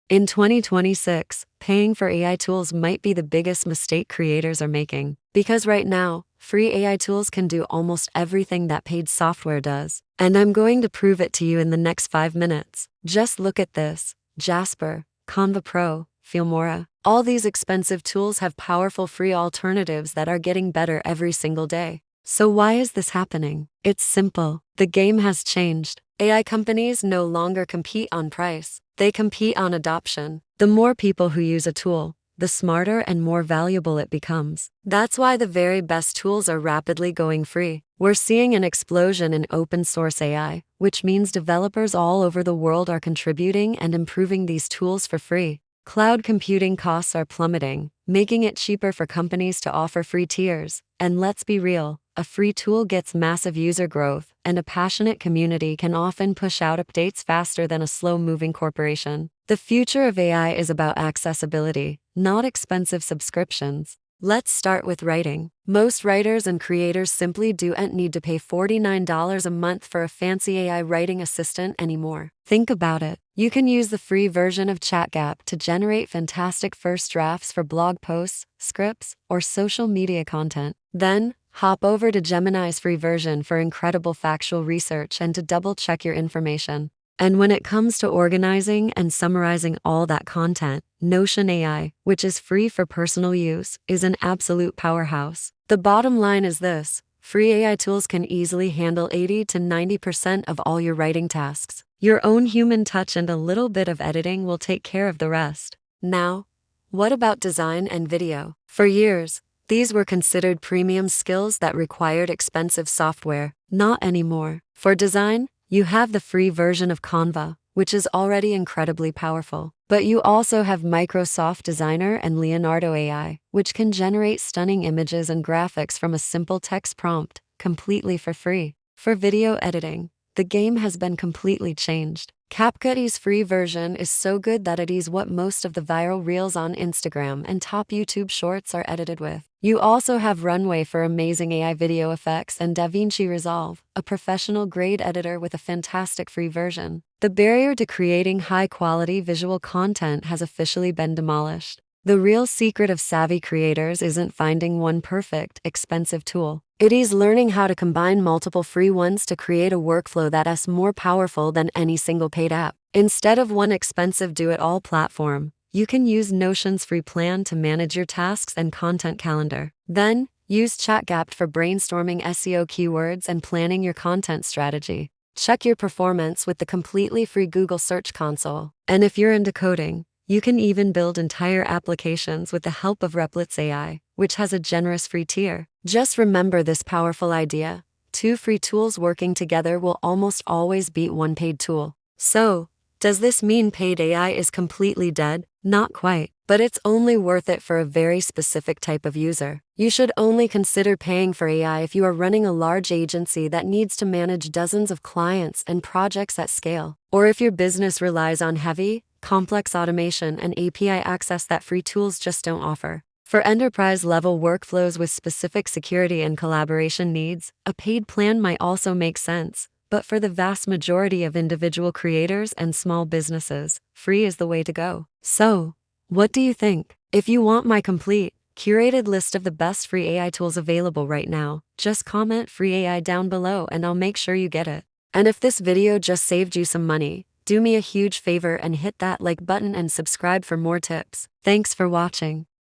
In 2026, paying for AI tools might be the biggest mistake creators are making. Because right now, free AI tools can do almost everything that paid software does. And I'm going to prove it to you in the next 5 minutes. Just look at this: Jasper, Canva Pro, Filmora. All these expensive tools have powerful free alternatives that are getting better every single day. So why is this happening? It's simple. The game has changed. AI companies no longer compete on price. They compete on adoption. The more people who use a tool, the smarter and more valuable it becomes. That's why the very best tools are rapidly going free. We're seeing an explosion in open source AI, which means developers all over the world are contributing and improving these tools for free. Cloud computing costs are plummeting, making it cheaper for companies to offer free tiers. And let's be real, a free tool gets massive user growth, and a passionate community can often push out updates faster than a slow-moving corporation. The future of AI is about accessibility, not expensive subscriptions. Let's start with writing. Most writers and creators simply don't need to pay $49 a month for a fancy AI writing assistant anymore. Think about it. You can use the free version of ChatGPT to generate fantastic first drafts for blog posts, scripts, or social media content. Then, hop over to Gemini's free version for incredible factual research and to double-check your information. And when it comes to organizing and summarizing all that content, Notion AI, which is free for personal use, is an absolute powerhouse. The bottom line is this: free AI tools can easily handle 80 to 90% of all your writing tasks. Your own human touch and a little bit of editing will take care of the rest. Now, what about design and video? For years, these were considered premium skills that required expensive software. Not anymore. For design, you have the free version of Canva, which is already incredibly powerful. But you also have Microsoft Designer and Leonardo AI, which can generate stunning images and graphics from a simple text prompt, completely for free. For video editing, the game has been completely changed. CapCut's free version is so good that it is what most of the viral reels on Instagram and top YouTube shorts are edited with. You also have Runway for amazing AI video effects and DaVinci Resolve, a professional-grade editor with a fantastic free version. The barrier to creating high-quality visual content has officially been demolished. The real secret of savvy creators isn't finding one perfect, expensive tool. It is learning how to combine multiple free ones to create a workflow that is more powerful than any single paid app. Instead of one expensive do-it-all platform, you can use Notion's free plan to manage your tasks and content calendar. Then, use ChatGPT for brainstorming SEO keywords and planning your content strategy. Check your performance with the completely free Google Search Console. And if you're into coding, you can even build entire applications with the help of Replit AI, which has a generous free tier. Just remember this powerful idea: 2 free tools working together will almost always beat one paid tool. So, does this mean paid AI is completely dead? Not quite, but it's only worth it for a very specific type of user. You should only consider paying for AI if you are running a large agency that needs to manage dozens of clients and projects at scale, or if your business relies on heavy, complex automation and API access that free tools just don't offer. For enterprise-level workflows with specific security and collaboration needs, a paid plan might also make sense. But for the vast majority of individual creators and small businesses, free is the way to go. So, what do you think? If you want my complete, curated list of the best free AI tools available right now, just comment free AI down below and I'll make sure you get it. And if this video just saved you some money, do me a huge favor and hit that like button and subscribe for more tips. Thanks for watching.